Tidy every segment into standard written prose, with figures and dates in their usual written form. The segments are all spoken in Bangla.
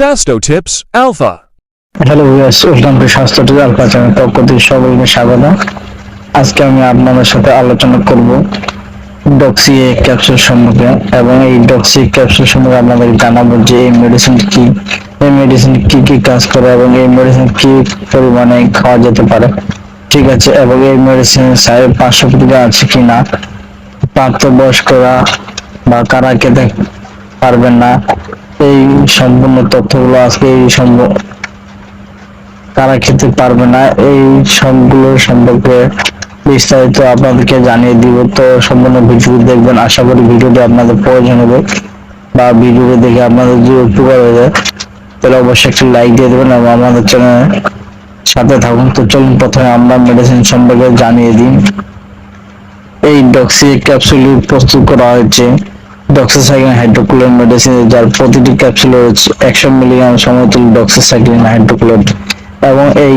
Sasto Tips Alpha. Hello viewers, welcome to স্বাস্থ্য টিপস আলফা চ্যানেল। পক্ষ থেকে সবাইকে স্বাগত। আজকে আমি আপনাদের সাথে আলোচনা করব ডক্সি ক্যাপসুল সম্পর্কে, এবং এই ডক্সি ক্যাপসুল সম্পর্কে আপনাদের জানাবো যে এই মেডিসিন কি, এই মেডিসিন কি কি কাজ করে এবং এই মেডিসিন কি পরিমাণে খাওয়া যেতে পারে, ঠিক আছে, এবং এই মেডিসিনের সাইড পার্শ্ব প্রতিক্রিয়া আছে কিনা, প্রাপ্তবয়স্করা বা কারা খেতে পারবেন না, এই সম্পূর্ণ তথ্যগুলো আজকে তারা খেতে পারবে না, এই সবগুলো সম্পর্কে বিস্তারিত আপনাদেরকে জানিয়ে দিব। তো সম্পূর্ণ ভিডিও দেখবেন, আশা করি ভিডিওটি আপনাদের প্রয়োজন হবে, বা ভিডিওটি দেখে আপনাদের যদি উপকার হয়ে যায় তাহলে অবশ্যই একটি লাইক দিয়ে দেবেন এবং আমাদের চ্যানেলের সাথে থাকুন। তো চলুন প্রথমে আমরা মেডিসিন সম্পর্কে জানিয়ে দিই। এই ডক্সি ক্যাপসুল প্রস্তুত করা হয়েছে ডক্সিসাইক্লিন হাইড্রোক্লোরাইড মেডিসিন, যার প্রতিটি ক্যাপসুলে রয়েছে 100 মিলিগ্রাম সমতুল্য ডক্সিসাইক্লিন হাইড্রোক্লোরাইড, এবং এই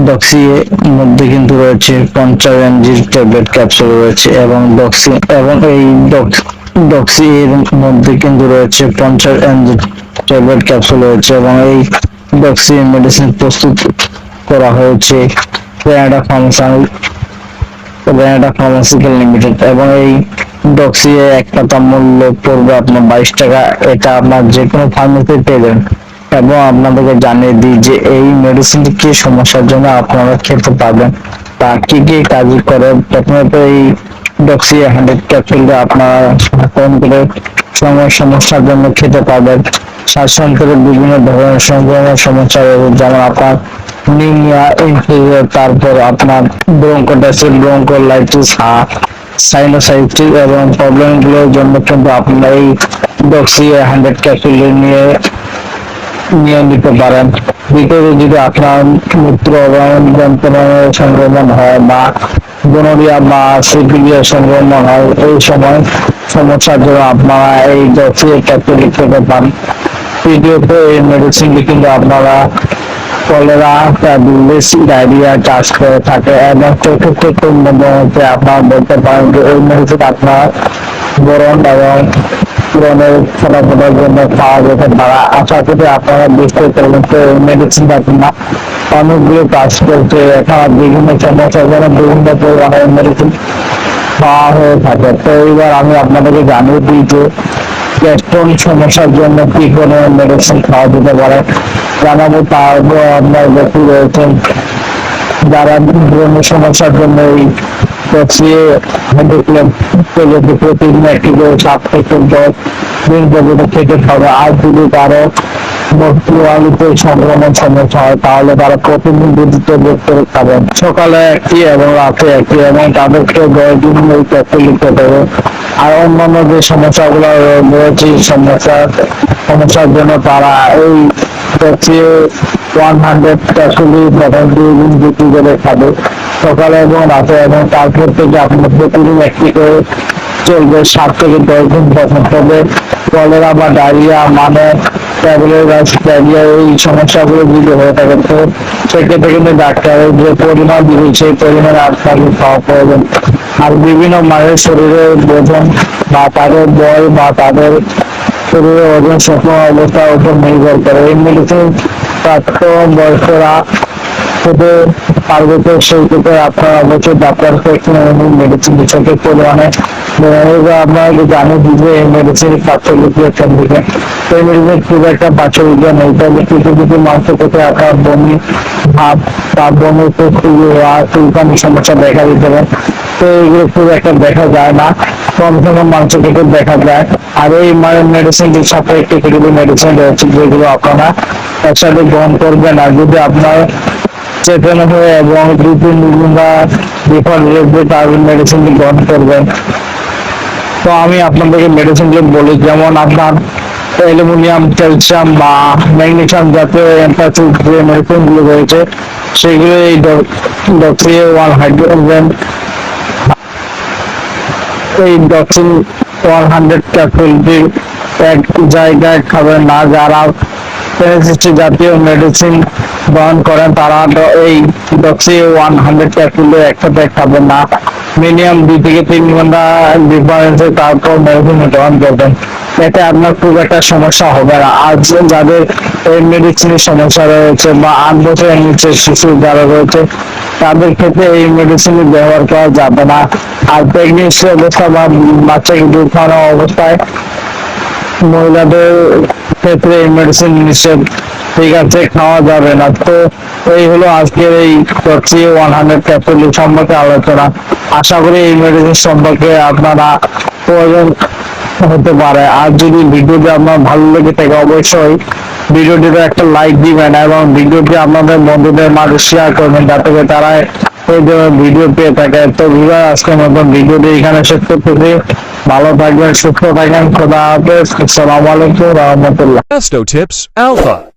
ডক্সি এর মধ্যে কিন্তু রয়েছে 50 mg ট্যাবলেট ক্যাপসুল রয়েছে, এবং এই ডক্সি এর মধ্যে কিন্তু রয়েছে 50 mg ট্যাবলেট ক্যাপসুল রয়েছে, এবং এই ডক্সি মেডিসিন প্রস্তুত করা হয়েছে রেনাটা ফার্মাসিউটিক্যাল লিমিটেড, এবং এই ডক্সি এর এক পাতা মূল্য পড়বে আপনার 22 টাকা। এটা আপনার যে কোনো ফার্মেসিতে পেয়ে, এবং আপনাদেরকে জানিয়ে দিই যে এই মেডিসিনটি কি সমস্যার জন্য আপনারা খেতে পারবেন, তা কি কি কাজ করে। প্রথমত এই ডক্সি 100 ক্যাপসুলটা আপনারা কোন করে সমস্যার জন্য খেতে পারবেন। শ্বাসযন্ত্রের বিভিন্ন ধরনের সংক্রমণের সমস্যা রয়েছে, যেমন আপনার নিউমোনিয়া, ইনফ্লুয়েঞ্জা, তারপর আপনার ব্রঙ্কোটাইটিস, ব্রঙ্কোলাইটিস, সাইনোসাইটিস এবং প্রবলেমগুলোর জন্য কিন্তু আপনারা এই ডক্সি 100 ক্যাপসুল নিয়ে নিতে পারেন। ভিতরে যদি আপনার মূত্র যন্ত্রণার সংক্রমণ হয়, বা গনোরিয়া বা সিফিলিস সংক্রমণ হয়, এই সময় সমস্যার জন্য আপনারা এই ডক্সি ক্যাপসুল খেতে পারেন। ভিডিওতে এই মেডিসিনটি কিন্তু আপনারা কলেরা, প্যারালাইসিস, ডায়রিয়া চাষ করে থাকে, এবং চতুর্থ মধ্যে আপনারা বলতে পারেন যে এই মেডিসিন আপনার বরণ এবং পূরণের ফলাফলের জন্য পাওয়া যেতে পারে। আশা করি আপনারা বুঝতে পারবেন যে এই মেডিসিন আপনার অনেকগুলো কাজ করছে। এখানে বিভিন্ন সমস্যার জন্য বিভিন্ন পরিমাণের মেডিসিন পাওয়া হয়ে থাকে। তো এইবার আমি আপনাদেরকে জানিয়ে দিই যে গ্যাস্ট্রন সমস্যার জন্য কি কোনো মেডিসিন খাওয়া যেতে পারে জানাবো। তারপর আপনার ব্যক্তি রয়েছেন যারা বিভিন্ন সমস্যার জন্য এই প্রতিদিন একটি করে 7 থেকে 10 দিন পর্যন্ত খেতে হবে। আর যদি কারো আলুতে সংক্রমণ সমস্যা হয় তাহলে তারা প্রতিদিন দুটো করে খাবেন, সকালে একটি এবং রাতে একটি, এবং তাদেরকে 10 দিন ওই ক্যাপসুল নিতে হবে। আর অন্যান্য যে সমস্যাগুলো রয়েছে সমস্যার জন্য তারা এই 100 ক্যাপসুল প্রথম 2 দিন বিক্রি করে খাবে, সকালে এবং রাতে, এবং তারপর থেকে আপনার প্রতিদিন একটি করে চলবে 7 থেকে 10 দিন পর্যন্ত। তবে কলেরা বা ডায়রিয়া মানে এই সমস্যাগুলো যদি হয়ে থাকে তো সেক্ষেত্রে কিন্তু ডাক্তারের যে পরিমাণ দিবে সেই পরিমাণে আপনাকে খাওয়া প্রয়োজন। আর বিভিন্ন মানুষের শরীরের ওজন বা তাদের বয়স বা তাদের শরীরের ওজন সক্ষম অবস্থার উপর নির্ভর করে এই মেডিসিন প্রাপ্ত বয়স্করা খেতে পারবে। তো সেই ক্ষেত্রে আপনার অবশ্যই ডাক্তারকে মেডিসিন সঠিক পরিমাণে আপনাকে জানিয়ে দিবে এই মেডিসিন পার্শ্ববিক্রিয়া সম্পর্কে। এই মেডিসিন খুব একটা পার্শ্ববিক্রিয়া নেই, তবে কিছু কিছু মাংস থেকে আপনার বমি ভাব বা বমি চুলকানি সমস্যা দেখা দিতে পারে। তো এইগুলো খুব একটা দেখা যায় না, কম সময় মাংস থেকে দেখা যায়। আর এই মেডিসিনটির সাথে একটি কিছু মেডিসিন রয়েছে যেগুলো আপনারা একসাথে গ্রহণ করবেন। আর যদি আপনার চেতন হয়ে এবং 2-3 দিন বা বিফল রেখে তার মেডিসিনটি গ্রহণ করবেন। তো আমি আপনাদেরকে মেডিসিনগুলো বলি, যেমন আপনার অ্যালুমিনিয়াম, ক্যালসিয়াম বা ম্যাগনেসিয়াম জাতীয় অ্যান্টাসিড যে মেডিসিনগুলো রয়েছে সেগুলো এই ডক্সি 100 ক্যাপসুলটি এক জায়গায় খাবেন না। যারা পেনিসিলিন জাতীয় মেডিসিন গ্রহণ করেন তারা এই ডক্সি 100 ক্যাপসুল একসাথে খাবেন না, মিনিমাম 2 থেকে 3 ঘন্টা ডিফারেন্সে তারপর মেডিসিন গ্রহণ করবেন। এতে আপনার খুব একটা সমস্যা হবে না। আর যাদের এই মেডিসিনের সমস্যা রয়েছে বা 8 বছরের নিচে শিশু যারা রয়েছে তাদের ক্ষেত্রে এই মেডিসিন ব্যবহার করা যাবে না। আর প্রেগনেন্সি অবস্থা বা বাচ্চাকে দুধ খাওয়ানো অবস্থায় মহিলাদের ক্ষেত্রে এই মেডিসিন নিষেধ, ঠিক আছে, খাওয়া যাবে না। তো এই হলো আজকের এই টক্সি 100 ক্যাপসুল সম্পর্কে আলোচনা। আশা করি এই মেডিসিন সম্পর্কে আপনারা প্রয়োজন হতে পারে। আর যদি ভিডিওটি আপনার ভালো লেগে থাকে অবশ্যই ভিডিওটিতে একটা লাইক দিবেন এবং ভিডিওটি আপনাদের বন্ধুদের মাঝে শেয়ার করবেন যাতে করে তারা এই ধরনের ভিডিও পেয়ে থাকে। তো ভিডিও আজকের মতন ভিডিওটি এখানে শেষ করতেছি। ভালো থাকবেন, সুস্থ থাকবেন, খোদা হাফেজ, আসসালামু আলাইকুম রহমতুল্লাহ। Asto Tips Alpha.